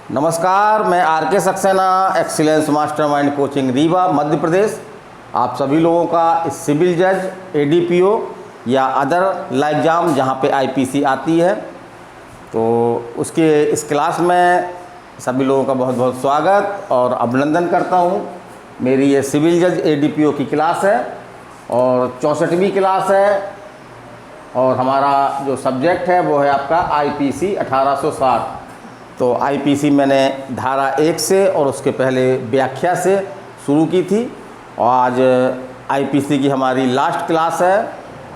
नमस्कार, मैं R K Saxena, excellence mastermind coaching Rewa Madhya Pradesh. आप सभी लोगों का इस सिविल जज, एडीपीओ या अदर ला एग्ज़ाम जहाँ पे आईपीसी आती है, तो उसके इस क्लास में सभी लोगों का बहुत बहुत स्वागत और अभिनंदन करता हूँ। मेरी ये सिविल जज एडीपीओ की क्लास है और 64वीं क्लास है और हमारा जो सब्जेक्ट है वो है आपका आईपीसी 1860। तो आईपीसी मैंने धारा 1 से और उसके पहले व्याख्या से शुरू की थी और आज आईपीसी की हमारी लास्ट क्लास है,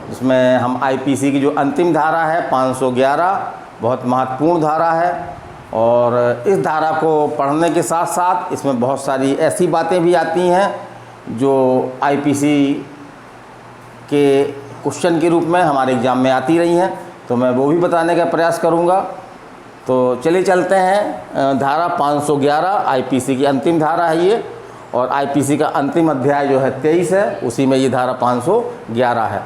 जिसमें हम आईपीसी की जो अंतिम धारा है 511 बहुत महत्वपूर्ण धारा है। और इस धारा को पढ़ने के साथ साथ इसमें बहुत सारी ऐसी बातें भी आती हैं जो आईपीसी के क्वेश्चन के रूप में हमारे एग्ज़ाम में आती रही हैं, तो मैं वो भी बताने का प्रयास करूँगा। तो चलिए चलते हैं। धारा 511 आईपीसी की अंतिम धारा है ये, और आईपीसी का अंतिम अध्याय जो है 23 है, उसी में ये धारा 511 है।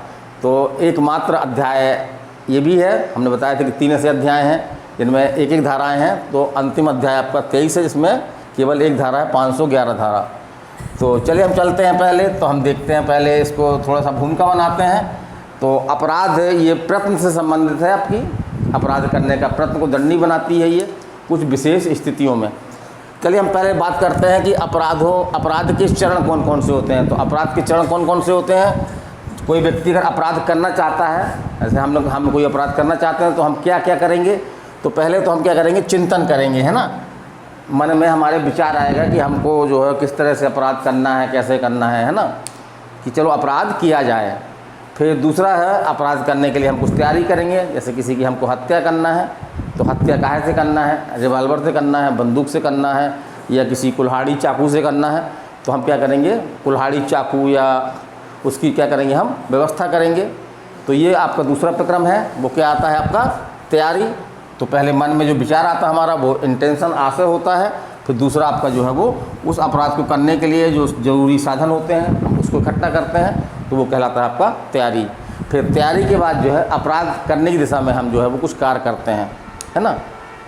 तो एकमात्र अध्याय ये भी है, हमने बताया था कि 3 ऐसे अध्याय हैं जिनमें एक एक धाराएं हैं, तो अंतिम अध्याय आपका 23 है जिसमें केवल एक धारा है 511 धारा। तो चलिए हम चलते हैं। पहले तो हम देखते हैं, पहले इसको थोड़ा सा भूमिका बनाते हैं। तो अपराध ये प्रयत्न से संबंधित है, आपकी अपराध करने का प्रयत्न को दंडनीय बनाती है ये कुछ विशेष स्थितियों में। चलिए हम पहले बात करते हैं कि अपराध के चरण कौन कौन से होते हैं। तो अपराध के चरण कौन कौन से होते हैं। कोई व्यक्ति अगर अपराध करना चाहता है, जैसे हम कोई अपराध करना चाहते हैं तो हम क्या क्या करेंगे। तो पहले तो हम क्या करेंगे, चिंतन करेंगे, है ना। मन में हमारे विचार आएगा कि हमको जो है किस तरह से अपराध करना है, कैसे करना है ना, कि चलो अपराध किया जाए। फिर दूसरा है, अपराध करने के लिए हम कुछ तैयारी करेंगे। जैसे किसी की हमको हत्या करना है, तो हत्या काहे से करना है, रिवाल्वर से करना है, बंदूक से करना है, या किसी कुल्हाड़ी चाकू से करना है, तो हम क्या करेंगे, कुल्हाड़ी चाकू या उसकी क्या करेंगे, हम व्यवस्था करेंगे। तो ये आपका दूसरा प्रक्रम है। वो क्या आता है, आपका तैयारी। तो पहले मन में जो विचार आता है हमारा, वो इंटेंशन, आशय होता है। फिर दूसरा आपका जो है वो उस अपराध को करने के लिए जो ज़रूरी साधन होते हैं हम उसको इकट्ठा करते हैं, तो वो कहलाता है आपका तैयारी। फिर तैयारी के बाद जो है अपराध करने की दिशा में हम जो है वो कुछ कार्य करते हैं, है ना,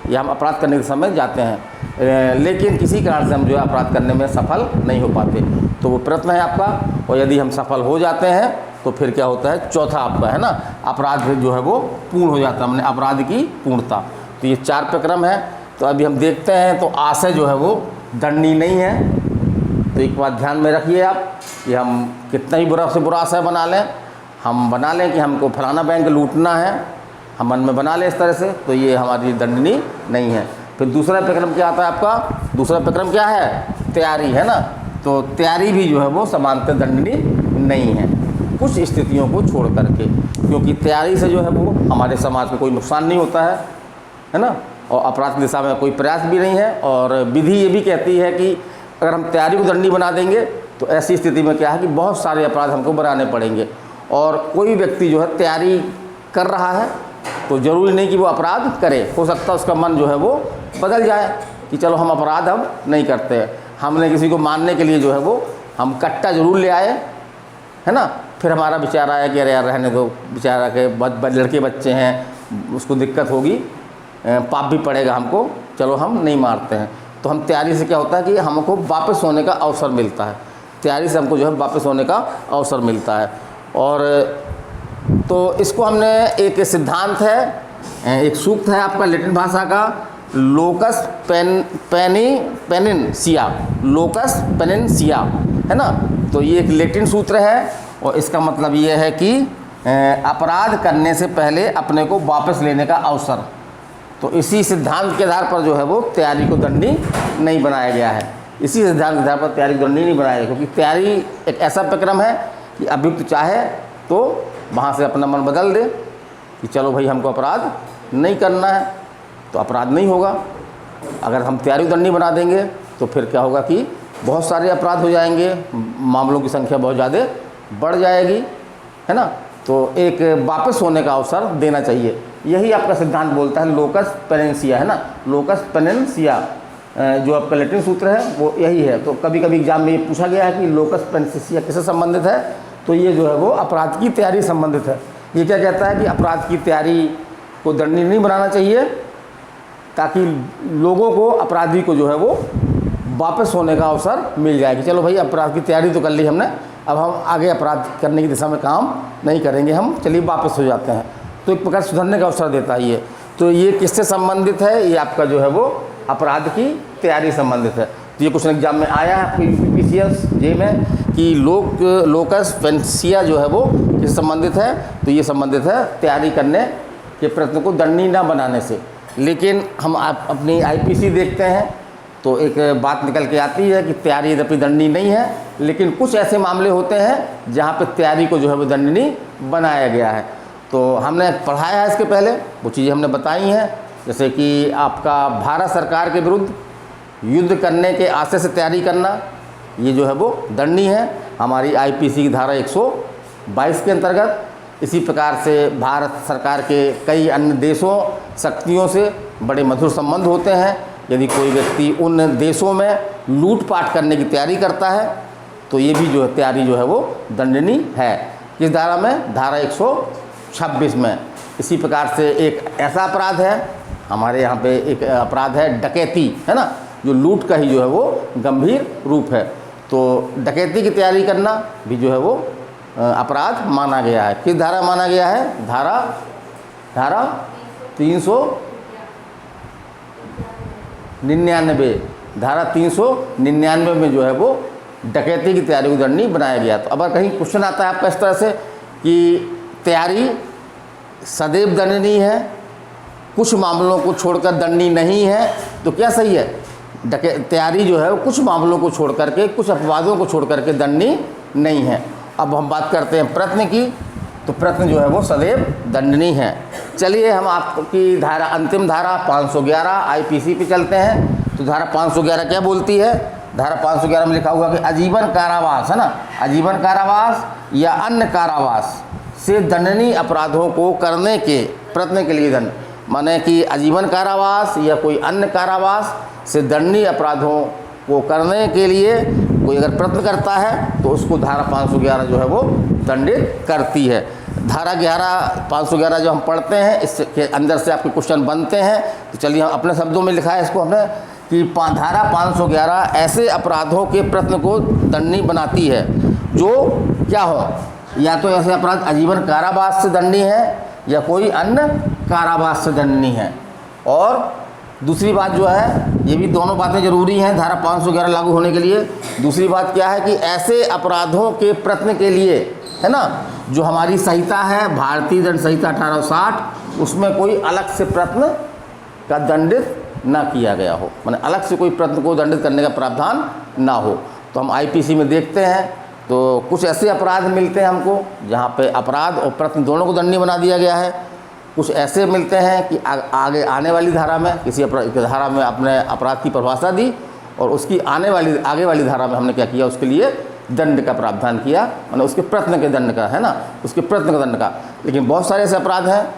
या हम अपराध करने की दिशा में जाते हैं, लेकिन किसी कारण से हम जो है अपराध करने में सफल नहीं हो पाते, तो वो प्रयत्न है आपका। और यदि हम सफल हो जाते हैं तो फिर क्या होता है, चौथा आपका, है ना, अपराध जो है वो पूर्ण हो जाता है, हमने अपराध की पूर्णता। तो ये 4 प्रक्रम है। तो अभी हम देखते हैं। तो आशय जो है वो दंडनीय नहीं है। तो एक बात ध्यान में रखिए आप कि हम कितना ही बुरा से बुरा आशय बना लें, हम बना लें कि हमको फलाना बैंक लूटना है, हम मन में बना लें इस तरह से, तो ये हमारी दंडनीय नहीं है। फिर दूसरा प्रक्रम क्या आता है आपका, दूसरा प्रक्रम क्या है, तैयारी, है ना। तो तैयारी भी जो है वो समानतः दंडनीय नहीं है, कुछ स्थितियों को छोड़ करके, क्योंकि तैयारी से जो है वो हमारे समाज को कोई नुकसान नहीं होता है ना, और अपराध की दिशा में कोई प्रयास भी नहीं है। और विधि ये भी कहती है कि अगर हम तैयारी को दंडनीय बना देंगे तो ऐसी स्थिति में क्या है कि बहुत सारे अपराध हमको बनाने पड़ेंगे। और कोई व्यक्ति जो है तैयारी कर रहा है तो ज़रूरी नहीं कि वो अपराध करे, हो सकता है उसका मन जो है वो बदल जाए कि चलो हम अपराध हम नहीं करते हैं। हमने किसी को मारने के लिए जो है वो हम कट्टा ज़रूर ले आए, है ना, फिर हमारा विचार आया कि अरे यार रहने दो, बेचारा के लड़के बच्चे हैं, उसको दिक्कत होगी, पाप भी पड़ेगा हमको, चलो हम नहीं मारते हैं। तो हम तैयारी से क्या होता है कि हमको वापस होने का अवसर मिलता है, तैयारी से हमको जो है वापस होने का अवसर मिलता है। और तो इसको हमने एक सिद्धांत है, एक सूक्त है आपका लैटिन भाषा का, लोकस पेनिनसिया, लोकस पेनिनसिया, है ना। तो ये एक लैटिन सूत्र है और इसका मतलब ये है कि अपराध करने से पहले अपने को वापस लेने का अवसर। तो इसी सिद्धांत के आधार पर जो है वो तैयारी को दंडनीय नहीं बनाया गया है। इसी सिद्धांत के आधार पर तैयारी को दंडनीय नहीं बनाया गया, क्योंकि तैयारी एक ऐसा प्रक्रम है कि अभियुक्त चाहे तो वहाँ से अपना मन बदल दे कि चलो भाई हमको अपराध नहीं करना है, तो अपराध नहीं होगा। अगर हम तैयारी को दंडनीय बना देंगे तो फिर क्या होगा कि बहुत सारे अपराध हो जाएंगे, मामलों की संख्या बहुत ज़्यादा बढ़ जाएगी, है ना। तो एक वापस होने का अवसर देना चाहिए, यही आपका सिद्धांत बोलता है, लोकस पेनेंसिया, है ना, लोकस पेनेंसिया जो आपका लैटिन सूत्र है वो यही है। तो कभी कभी एग्जाम में ये पूछा गया है कि लोकस पेनेंसिया किससे संबंधित है, तो ये जो है वो अपराध की तैयारी संबंधित है। ये क्या कहता है कि अपराध की तैयारी को दंडनीय नहीं बनाना चाहिए, ताकि लोगों को, अपराधी को जो है वो वापस होने का अवसर मिल जाए कि चलो भाई अपराध की तैयारी तो कर ली हमने, अब हम आगे अपराध करने की दिशा में काम नहीं करेंगे, हम चलिए वापस हो जाते हैं। तो एक प्रकार सुधरने का अवसर देता है ये। तो ये किससे संबंधित है? ये आपका जो है वो अपराध की तैयारी संबंधित है। तो ये क्वेश्चन एग्जाम में आया है आपको यूपीपीसीएस जे में कि लोकस फेंसिया जो है वो किससे संबंधित है? तो ये संबंधित है तैयारी करने के प्रयत्न को दंडनीय न बनाने से। लेकिन हम अपनी आईपीसी देखते हैं तो एक बात निकल के आती है कि तैयारी यद्यपि दंडनीय नहीं है, लेकिन कुछ ऐसे मामले होते हैं जहाँ पे तैयारी को जो है वो दंडनीय बनाया गया है। तो हमने पढ़ाया है इसके पहले, वो चीज़ें हमने बताई हैं, जैसे कि आपका भारत सरकार के विरुद्ध युद्ध करने के आशय से तैयारी करना, ये जो है वो दंडनीय है हमारी आईपीसी की धारा 122 के अंतर्गत। इसी प्रकार से भारत सरकार के कई अन्य देशों, शक्तियों से बड़े मधुर संबंध होते हैं। यदि कोई व्यक्ति उन देशों में लूटपाट करने की तैयारी करता है तो ये भी जो है तैयारी जो है वो दंडनीय है। किस धारा में? धारा 126 में। इसी प्रकार से एक ऐसा अपराध है हमारे यहाँ पे, एक अपराध है डकैती, है ना, जो लूट का ही जो है वो गंभीर रूप है। तो डकैती की तैयारी करना भी जो है वो अपराध माना गया है। किस धारा माना गया है? धारा 399, धारा 399 में जो है वो डकैती की तैयारी को दंडनीय बनाया गया। तो अगर कहीं क्वेश्चन आता है आपका इस तरह से कि तैयारी सदैव दंडनीय है, कुछ मामलों को छोड़कर दंडनीय नहीं है, तो क्या सही है? तैयारी जो है वो कुछ मामलों को छोड़ करके, कुछ अपवादों को छोड़ करके दंडनीय नहीं है। अब हम बात करते हैं प्रयत्न की, तो प्रयत्न जो है वो सदैव दंडनीय है। चलिए हम आपकी धारा, अंतिम धारा 511 आईपीसी पे चलते हैं। तो धारा 511 क्या बोलती है? धारा 511 में लिखा हुआ कि आजीवन कारावास, है ना, आजीवन कारावास या अन्य कारावास से दंडनीय अपराधों को करने के प्रयत्न के लिए दंड, माने कि आजीवन कारावास या कोई अन्य कारावास से दंडनीय अपराधों को करने के लिए कोई अगर प्रयत्न करता है तो उसको धारा 511 जो है वो दंडित करती है। धारा 511 जो हम पढ़ते हैं इसके अंदर से आपके क्वेश्चन बनते हैं। तो चलिए हम अपने शब्दों में लिखा है इसको हमने कि धारा 511 ऐसे अपराधों के प्रयत्न को दंडनीय बनाती है जो क्या हो, या तो ऐसे अपराध आजीवन कारावास से दंडनीय है या कोई अन्य कारावास से दंडनीय है। और दूसरी बात जो है, ये भी दोनों बातें ज़रूरी हैं धारा 511 लागू होने के लिए। दूसरी बात क्या है कि ऐसे अपराधों के प्रयत्न के लिए, है ना, जो हमारी संहिता है भारतीय दंड संहिता 1860, उसमें कोई अलग से प्रयत्न का दंडित ना किया गया हो, माने अलग से कोई प्रयत्न को दंडित करने का प्रावधान ना हो। तो हम आईपीसी में देखते हैं तो कुछ ऐसे अपराध मिलते हैं हमको जहाँ पे अपराध और प्रयत्न दोनों को दंडनीय बना दिया गया है। कुछ ऐसे मिलते हैं कि आगे आने वाली धारा में, किसी धारा में आपने अपराध की परिभाषा दी और उसकी आगे वाली धारा में हमने क्या किया, उसके लिए दंड का प्रावधान किया, माने उसके प्रयत्न के दंड का, है ना, उसके प्रयत्न का दंड का। लेकिन बहुत सारे ऐसे अपराध हैं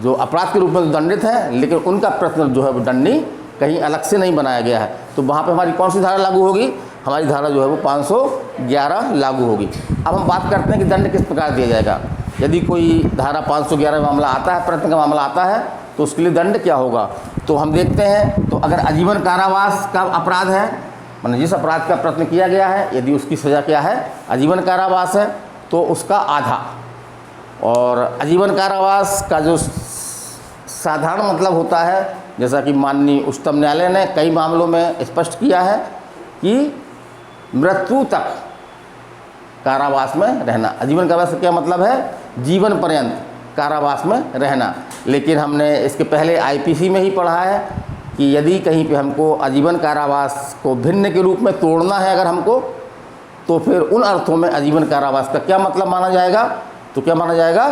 जो अपराध के रूप में दंडित हैं, लेकिन उनका प्रयत्न जो है वो दंडनीय कहीं अलग से नहीं बनाया गया है। तो वहाँ पे हमारी कौन सी धारा लागू होगी? हमारी धारा जो है वो 511 लागू होगी। अब हम बात करते हैं कि दंड किस प्रकार दिया जाएगा। यदि कोई धारा 511 मामला आता है, प्रयत्न का मामला आता है, तो उसके लिए दंड क्या होगा? तो हम देखते हैं, तो अगर आजीवन कारावास का अपराध है, माने जिस अपराध का प्रयत्न किया गया है, यदि उसकी सज़ा क्या है, आजीवन कारावास है, तो उसका आधा। और आजीवन कारावास का जो साधारण मतलब होता है, जैसा कि माननीय उच्चतम न्यायालय ने कई मामलों में स्पष्ट किया है कि मृत्यु तक कारावास में रहना। आजीवन कारावास का क्या मतलब है? जीवन पर्यंत कारावास में रहना। लेकिन हमने इसके पहले आईपीसी में ही पढ़ा है कि यदि कहीं पे हमको आजीवन कारावास को भिन्न के रूप में तोड़ना है अगर हमको, तो फिर उन अर्थों में आजीवन कारावास का क्या मतलब माना जाएगा? तो क्या माना जाएगा?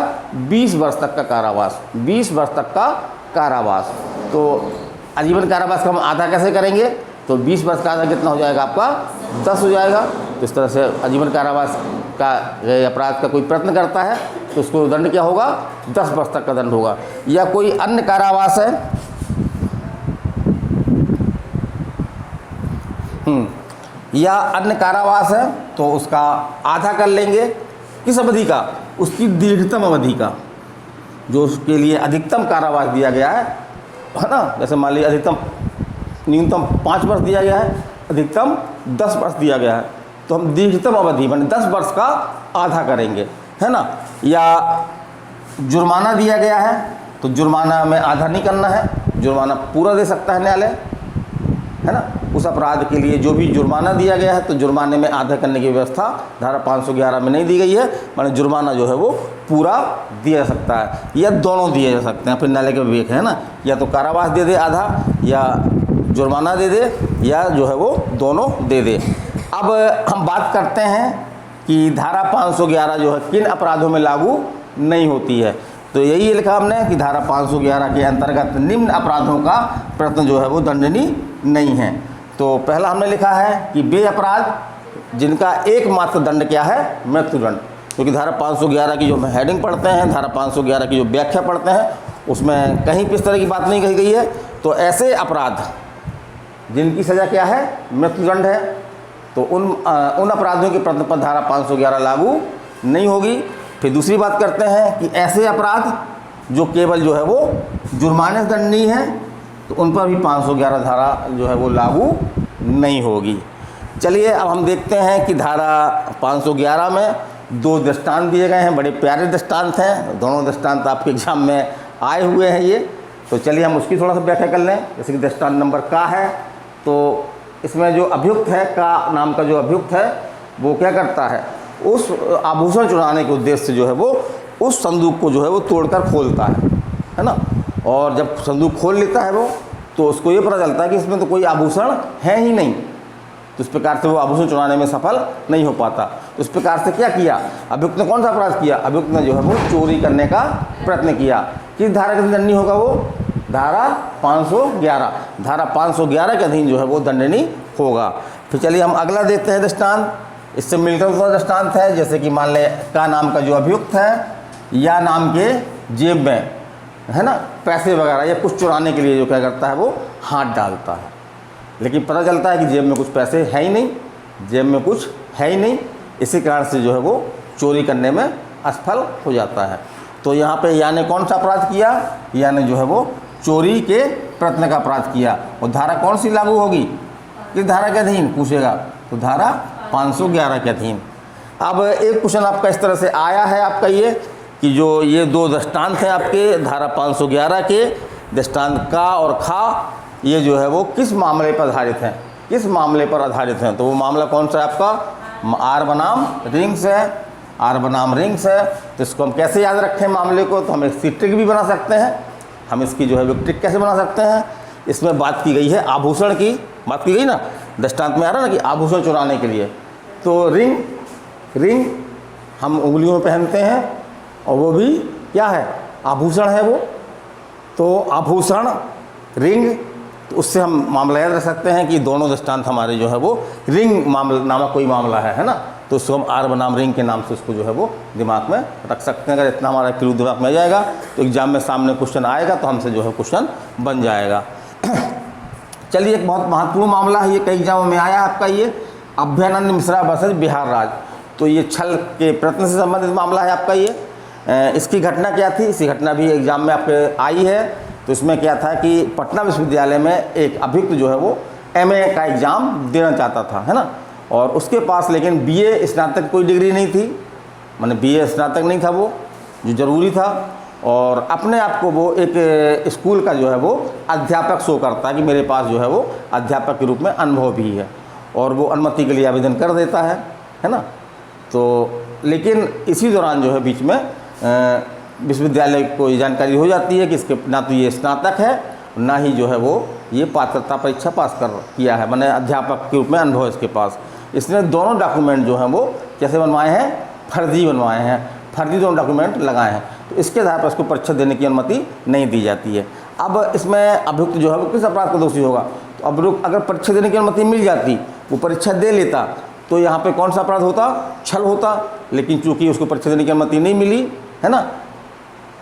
20 वर्ष तक का कारावास, 20 वर्ष तक का कारावास। तो आजीवन कारावास का हम आधा कैसे करेंगे? तो 20 वर्ष का आधा कितना हो जाएगा आपका? 10 हो जाएगा। तो इस तरह से आजीवन कारावास का अपराध का कोई प्रयत्न करता है तो उसको दंड क्या होगा? 10 वर्ष तक का दंड होगा। या कोई अन्य कारावास है, या अन्य कारावास है, तो उसका आधा कर लेंगे। किस अवधि का? उसकी दीर्घतम अवधि का। जो उसके लिए अधिकतम कारावास दिया गया है है ना, जैसे मान लीजिए अधिकतम न्यूनतम 5 वर्ष दिया गया है, अधिकतम 10 वर्ष दिया गया है, तो हम दीर्घतम अवधि माने 10 वर्ष का आधा करेंगे, है ना। या जुर्माना दिया गया है तो जुर्माना में आधा नहीं करना है, जुर्माना पूरा दे सकता है न्यायालय, है ना। उस अपराध के लिए जो भी जुर्माना दिया गया है तो जुर्माने में आधा करने की व्यवस्था धारा 511 में नहीं दी गई है, माने जुर्माना जो है वो पूरा दिया जा सकता है या दोनों दिए जा सकते हैं, फिर न्यायालय के विवेक है ना, या तो कारावास दे दे आधा या जुर्माना दे दे या जो है वो दोनों दे दे। अब हम बात करते हैं कि धारा 511 जो है किन अपराधों में लागू नहीं होती है। तो यही लिखा हमने कि धारा 511 के अंतर्गत निम्न अपराधों का प्रयत्न जो है वो दंडनीय नहीं है। तो पहला हमने लिखा है कि वे अपराध जिनका एकमात्र दंड क्या है, मृत्युदंड। क्योंकि धारा 511 की जो हेडिंग पढ़ते हैं, धारा 511 की जो व्याख्या पढ़ते हैं, उसमें कहीं किस तरह की बात नहीं कही गई है। तो ऐसे अपराध जिनकी सज़ा क्या है, मृत्युदंड है, तो उन अपराधियों के प्रयत्न पर धारा 511 लागू नहीं होगी। फिर दूसरी बात करते हैं कि ऐसे अपराध जो केवल जो है वो जुर्माने से दंडनीय है, तो उन पर भी 511 धारा जो है वो लागू नहीं होगी। चलिए अब हम देखते हैं कि धारा 511 में 2 दृष्टांत दिए गए हैं, बड़े प्यारे दृष्टांत हैं, दोनों दृष्टांत आपके एग्जाम में आए हुए हैं ये। तो चलिए हम उसकी थोड़ा सा व्याख्या कर लें। जैसे कि दृष्टांत नंबर का है, तो इसमें जो अभियुक्त है, का नाम का जो अभियुक्त है वो क्या करता है, उस आभूषण चुराने के उद्देश्य से जो है वो उस संदूक को जो है वो तोड़कर खोलता है ना। और जब संदूक खोल लेता है वो, तो उसको ये पता चलता है कि इसमें तो कोई आभूषण है ही नहीं, तो इस प्रकार से वो आभूषण चुराने में सफल नहीं हो पाता। तो इस प्रकार से क्या किया, अभियुक्त ने कौन सा अपराध किया, अभियुक्त ने जो है वो चोरी करने का प्रयत्न किया। किस धारा के अधीन दंडनीय होगा वो, धारा 511, धारा 511 के अधीन जो है वो दंडनीय होगा। फिर चलिए हम अगला देखते हैं दृष्टांत। इससे मिलकर दूसरा दृष्टांत है, जैसे कि मान लें का नाम का जो अभियुक्त है या नाम के जेब में, है ना, पैसे वगैरह या कुछ चुराने के लिए जो क्या करता है वो हाथ डालता है, लेकिन पता चलता है कि जेब में कुछ पैसे है ही नहीं, जेब में कुछ है ही नहीं, इसी कारण से जो है वो चोरी करने में असफल हो जाता है। तो यहाँ पे या ने कौन सा अपराध किया, या ने जो है वो चोरी के प्रयत्न का अपराध किया। और धारा कौन सी लागू होगी, किस धारा के अधीन पूछेगा, तो धारा 511 के अधीन। अब एक क्वेश्चन आपका इस तरह से आया है आपका ये कि जो ये 2 दृष्टांत हैं आपके धारा 511 के, दृष्टांत का और खा, ये जो है वो किस मामले पर आधारित हैं, किस मामले पर आधारित हैं। तो वो मामला कौन सा है आपका, आर बनाम रिंग्स है, आर बनाम रिंग्स है। तो इसको हम कैसे याद रखें मामले को, तो हम इसकी ट्रिक भी बना सकते हैं। हम इसकी जो है वो ट्रिक कैसे बना सकते हैं, इसमें बात की गई है आभूषण की, बात की गई ना, दृष्टांत में आ रहा ना कि आभूषण चुराने के लिए। तो रिंग हम उंगलियों में पहनते हैं और वो भी क्या है, आभूषण है वो। तो आभूषण, रिंग, तो उससे हम मामला याद रख सकते हैं कि दोनों दृष्टांत हमारे जो है वो रिंग मामला नामक कोई मामला है ना। तो उसको हम आर बनाम रिंग के नाम से उसको जो है वो दिमाग में रख सकते हैं। अगर इतना हमारा क्लू दिमाग में आ जाएगा तो एग्जाम में सामने क्वेश्चन आएगा तो हमसे जो है क्वेश्चन बन जाएगा। चलिए एक बहुत महत्वपूर्ण मामला है ये, कई एग्जामों में आया आपका ये, अभयानंद मिश्रा वर्सेस बिहार राज्य। तो ये छल के प्रयत्न से संबंधित मामला है आपका ये। इसकी घटना क्या थी, इसी घटना भी एग्जाम में आपके आई है। तो इसमें क्या था कि पटना विश्वविद्यालय में एक अभियुक्त जो है वो एमए का एग्ज़ाम देना चाहता था, है ना, और उसके पास लेकिन बीए स्नातक कोई डिग्री नहीं थी, माने बीए स्नातक नहीं था वो, जो ज़रूरी था। और अपने आप को वो एक स्कूल का जो है वो अध्यापक शो करता है कि मेरे पास जो है वो अध्यापक के रूप में अनुभव भी है, और वो अनुमति के लिए आवेदन कर देता है ना। तो लेकिन इसी दौरान जो है बीच में विश्वविद्यालय को ये जानकारी हो जाती है कि इसके ना तो ये स्नातक है, ना ही जो है वो ये पात्रता परीक्षा पास किया है, माने अध्यापक के रूप में अनुभव इसके पास। इसने दोनों डॉक्यूमेंट जो हैं वो कैसे बनवाए हैं, फर्जी बनवाए हैं, फर्जी दोनों डॉक्यूमेंट लगाए हैं। तो इसके आधार पर इसको परीक्षा देने की अनुमति नहीं दी जाती है। अब इसमें अभियुक्त जो है वो किस अपराध का दोषी होगा, तो अभियुक्त अगर परीक्षा देने की अनुमति मिल जाती, वो परीक्षा दे लेता, तो यहाँ पे कौन सा अपराध होता, छल होता। लेकिन चूंकि उसको परीक्षा देने की अनुमति नहीं मिली, है ना,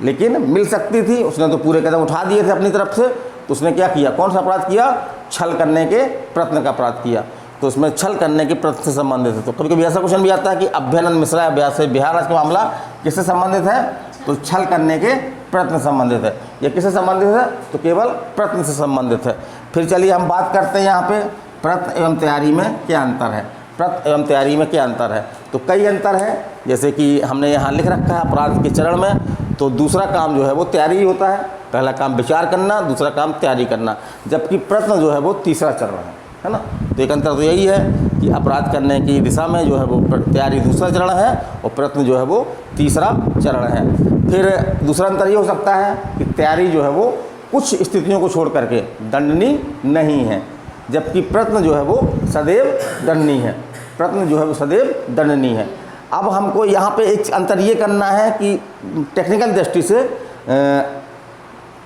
लेकिन मिल सकती थी, उसने तो पूरे कदम उठा दिए थे अपनी तरफ से, तो उसने क्या किया, कौन सा अपराध किया, छल करने के प्रयत्न का अपराध किया। तो उसमें छल करने के प्रयत्न से संबंधित है। तो कभी कभी ऐसा क्वेश्चन भी आता है कि अभयानंद मिश्रा बिहार राज्य का मामला किससे संबंधित है, तो छल करने के प्रश्न संबंधित है। ये किससे संबंधित है? तो केवल प्रश्न से संबंधित है। फिर चलिए हम बात करते हैं यहाँ पे प्रश्न एवं तैयारी में क्या अंतर है। प्रश्न एवं तैयारी में क्या अंतर है? तो कई अंतर है, जैसे कि हमने यहाँ लिख रखा है अपराध के चरण में, तो दूसरा काम जो है वो तैयारी ही होता है। पहला काम विचार करना, दूसरा काम तैयारी करना, जबकि प्रश्न जो है वो तीसरा चरण है ना। तो एक अंतर तो यही है कि अपराध करने की दिशा में जो है वो तैयारी दूसरा चरण है और प्रश्न जो है वो तीसरा चरण है। फिर दूसरा अंतर ये हो सकता है कि तैयारी जो है वो कुछ स्थितियों को छोड़ करके दंडनीय नहीं है, जबकि प्रश्न जो है वो सदैव दंडनीय है। प्रश्न जो है वो सदैव दंडनीय है। अब हमको यहाँ पे एक अंतर ये करना है कि टेक्निकल दृष्टि से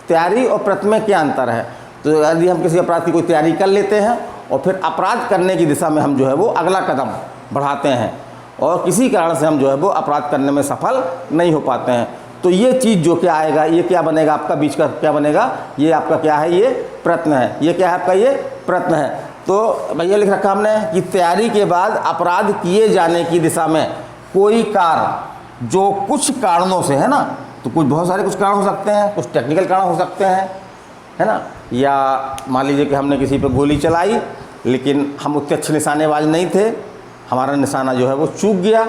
तैयारी और प्रश्न में क्या अंतर है। तो यदि हम किसी अपराध की कोई तैयारी कर लेते हैं और फिर अपराध करने की दिशा में हम जो है वो अगला कदम बढ़ाते हैं और किसी कारण से हम जो है वो अपराध करने में सफल नहीं हो पाते हैं, तो ये चीज़ जो क्या आएगा, ये क्या बनेगा आपका, बीच का क्या बनेगा, ये आपका क्या है, ये प्रश्न है। ये क्या है आपका, ये प्रश्न है। तो भैया लिख रखा हमने कि तैयारी के बाद अपराध किए जाने की दिशा में कोई कार्य जो कुछ कारणों से, है ना, तो कुछ बहुत सारे कुछ कारण हो सकते हैं, कुछ टेक्निकल कारण हो सकते हैं, है ना, या मान लीजिए कि हमने किसी पे गोली चलाई लेकिन हम उतने अच्छे निशानेबाज नहीं थे, हमारा निशाना जो है वो चूक गया,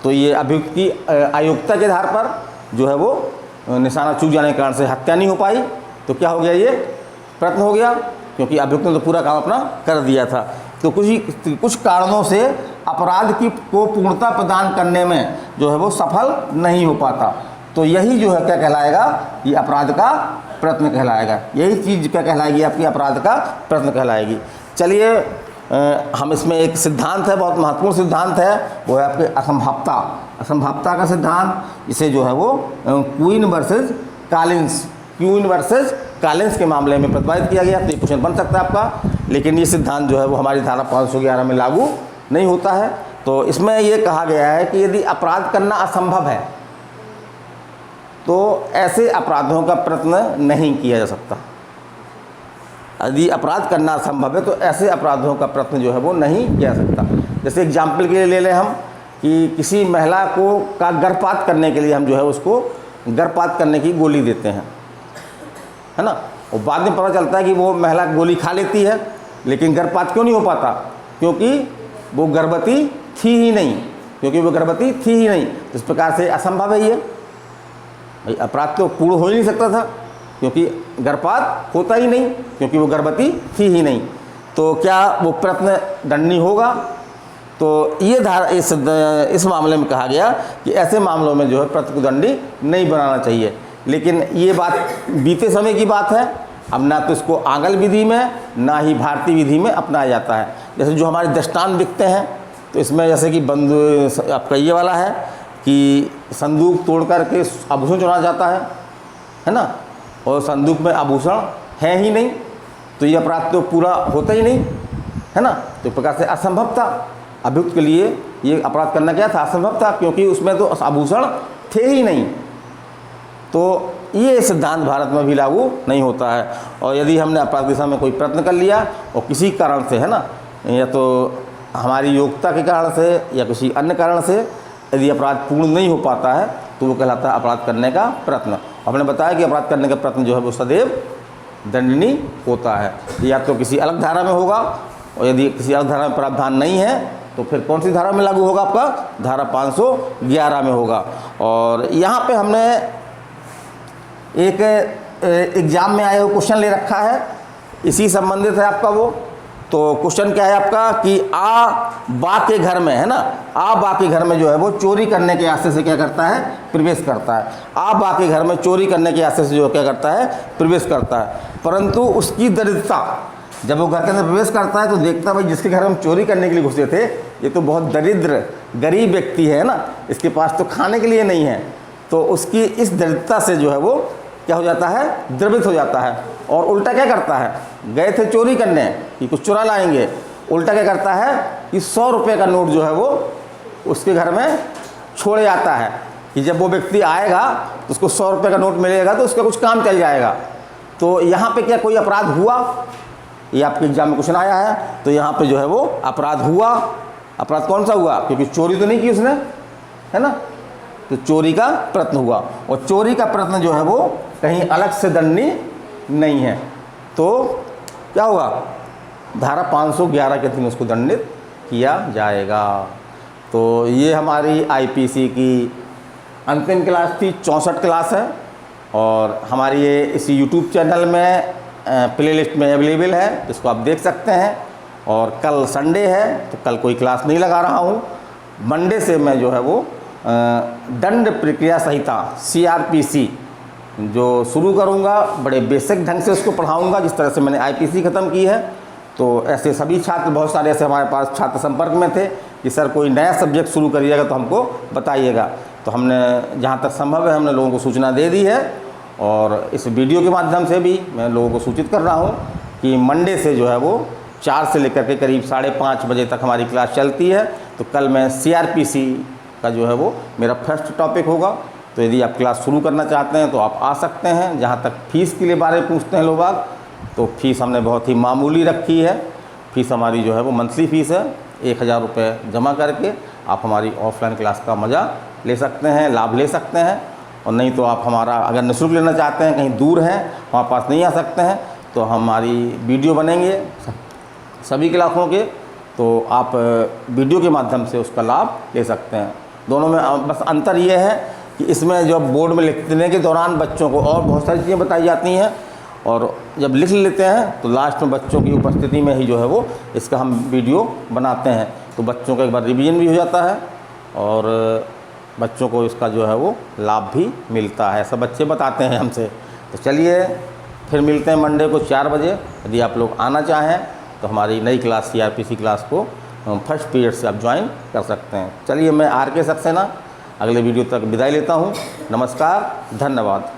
तो ये अभियुक्त की अयोग्यता के आधार पर जो है वो निशाना चूक जाने के कारण से हत्या नहीं हो पाई, तो क्या हो गया, ये प्रश्न हो गया, क्योंकि अभियुक्त ने तो पूरा काम अपना कर दिया था। तो कुछ कारणों से अपराध को पूर्णता प्रदान करने में जो है वो सफल नहीं हो पाता, तो यही जो है क्या कहलाएगा, ये अपराध का प्रश्न कहलाएगा। यही चीज़ क्या कहलाएगी, आपकी अपराध का प्रश्न कहलाएगी। चलिए हम इसमें एक सिद्धांत है, बहुत महत्वपूर्ण सिद्धांत है, वो है आपके असंभाव्यता। असंभाव्यता का सिद्धांत, इसे जो है वो क्वीन वर्सेस कॉलिन्स के मामले में प्रतिपादित किया गया। तो ये क्वेश्चन बन सकता है आपका, लेकिन ये सिद्धांत जो है वो हमारी धारा 511 में लागू नहीं होता है। तो इसमें ये कहा गया है कि यदि अपराध करना असंभव है तो ऐसे अपराधों का प्रश्न नहीं किया जा सकता। यदि अपराध करना असंभव है तो ऐसे अपराधों का प्रश्न जो है वो नहीं किया जा सकता। जैसे एग्जाम्पल के लिए ले लें हम कि किसी महिला का गर्भपात करने के लिए हम जो है उसको गर्भपात करने की गोली देते हैं, है ना, और बाद में पता चलता है कि वो महिला गोली खा लेती है, लेकिन गर्भपात क्यों नहीं हो पाता, क्योंकि वो गर्भवती थी ही नहीं, तो इस प्रकार से असंभव है ये भाई, अपराध तो पूर्ण हो ही नहीं सकता था, क्योंकि गर्भपात होता ही नहीं, क्योंकि वो गर्भवती थी ही नहीं। तो क्या वो प्रश्न दंडनीय होगा? तो ये धारा इस मामले में कहा गया कि ऐसे मामलों में जो है प्रश्न को दंडनीय नहीं बनाना चाहिए। लेकिन ये बात बीते समय की बात है, अब ना तो इसको आंगल विधि में ना ही भारतीय विधि में अपनाया जाता है। जैसे जो हमारे दृष्टांत दिखते हैं, तो इसमें जैसे कि आपका ये वाला है कि संदूक तोड़ करके आभूषण चुराया जाता है ना, और संदूक में आभूषण है ही नहीं, तो ये अपराध तो पूरा होता ही नहीं, है ना। तो एक प्रकार से असंभव था, अभियुक्त के लिए ये अपराध करना क्या था, असंभव था, क्योंकि उसमें तो आभूषण थे ही नहीं। तो ये सिद्धांत भारत में भी लागू नहीं होता है। और यदि हमने अपराध दिशा में कोई प्रयत्न कर लिया और किसी कारण से, है ना, या तो हमारी योग्यता के कारण से या किसी अन्य कारण से यदि अपराध पूर्ण नहीं हो पाता है तो वो कहलाता है अपराध करने का प्रयत्न। हमने बताया कि अपराध करने का प्रयत्न जो है वो सदैव दंडनीय होता है, या तो किसी अलग धारा में होगा, और यदि किसी अलग धारा में प्रावधान नहीं है तो फिर कौन सी धारा में लागू होगा, आपका धारा 511 में होगा। और यहाँ पे हमने एक एग्ज़ाम में आए हुए क्वेश्चन ले रखा है, इसी संबंधित है आपका वो। तो क्वेश्चन क्या है आपका कि बा के घर में, है ना, बा के घर में जो है वो चोरी करने के आशय से क्या करता है, प्रवेश करता है। बा के घर में चोरी करने के आशय से जो क्या करता है, प्रवेश करता है, परंतु उसकी दरिद्रता, जब वो घर के अंदर प्रवेश करता है तो देखता है भाई जिसके घर हम चोरी करने के लिए घुसे थे ये तो बहुत दरिद्र गरीब व्यक्ति है ना, इसके पास तो खाने के लिए नहीं है। तो उसकी इस दरिद्रता से जो है वो क्या हो जाता है, द्रवित हो जाता है, और उल्टा क्या करता है, गए थे चोरी करने कि कुछ चुरा लाएंगे, उल्टा क्या करता है कि 100 रुपये का नोट जो है वो उसके घर में छोड़े आता है कि जब वो व्यक्ति आएगा तो उसको 100 रुपये का नोट मिलेगा तो उसका कुछ काम चल जाएगा। तो यहाँ पे क्या कोई अपराध हुआ, ये आपके एग्जाम में क्वेश्चन आया है, तो यहाँ पे जो है वो अपराध हुआ। अपराध कौन सा हुआ, क्योंकि चोरी तो नहीं की उसने, है ना, तो चोरी का प्रयत्न हुआ, और चोरी का प्रयत्न जो है वो कहीं अलग से दंडनीय नहीं है, तो क्या होगा, धारा 511 के अधीन उसको दंडित किया जाएगा। तो ये हमारी आईपीसी की अंतिम क्लास थी, 64 क्लास है, और हमारी ये इसी यूट्यूब चैनल में प्लेलिस्ट में अवेलेबल है, जिसको आप देख सकते हैं। और कल संडे है तो कल कोई क्लास नहीं लगा रहा हूँ। मंडे से मैं जो है वो दंड प्रक्रिया संहिता CRPC जो शुरू करूँगा, बड़े बेसिक ढंग से उसको पढ़ाऊँगा, जिस तरह से मैंने आईपीसी ख़त्म की है। तो ऐसे सभी छात्र, बहुत सारे ऐसे हमारे पास छात्र संपर्क में थे कि सर कोई नया सब्जेक्ट शुरू करिएगा तो हमको बताइएगा। तो हमने जहाँ तक संभव है हमने लोगों को सूचना दे दी है, और इस वीडियो के माध्यम से भी मैं लोगों को सूचित कर रहा हूँ कि मंडे से जो है वो 4 से लेकर के करीब 5:30 बजे तक हमारी क्लास चलती है। तो कल मैं CRPC का जो है वो मेरा फर्स्ट टॉपिक होगा। तो यदि आप क्लास शुरू करना चाहते हैं तो आप आ सकते हैं। जहाँ तक फ़ीस के लिए बारे में पूछते हैं लोग, तो फ़ीस हमने बहुत ही मामूली रखी है। फ़ीस हमारी जो है वो मंथली फ़ीस है, 1000 रुपये जमा करके आप हमारी ऑफलाइन क्लास का मज़ा ले सकते हैं, लाभ ले सकते हैं। और नहीं तो आप हमारा अगर निःशुल्क लेना चाहते हैं, कहीं दूर हैं, हमारे पास नहीं आ सकते हैं, तो हमारी वीडियो बनेंगे सभी क्लासों के, तो आप वीडियो के माध्यम से उसका लाभ ले सकते हैं। दोनों में बस अंतर ये है कि इसमें जो बोर्ड में लिखने के दौरान बच्चों को और बहुत सारी चीज़ें बताई जाती हैं, और जब लिख लेते हैं तो लास्ट में बच्चों की उपस्थिति में ही जो है वो इसका हम वीडियो बनाते हैं। तो बच्चों का एक बार रिवीजन भी हो जाता है, और बच्चों को इसका जो है वो लाभ भी मिलता है, सब बच्चे बताते हैं हमसे। तो चलिए फिर मिलते हैं मंडे को 4 बजे। यदि आप लोग आना चाहें तो हमारी नई क्लास CRPC क्लास को फर्स्ट पीरियड से आप ज्वाइन कर सकते हैं। चलिए मैं RK सक्सेना अगले वीडियो तक विदाई लेता हूँ। नमस्कार, धन्यवाद।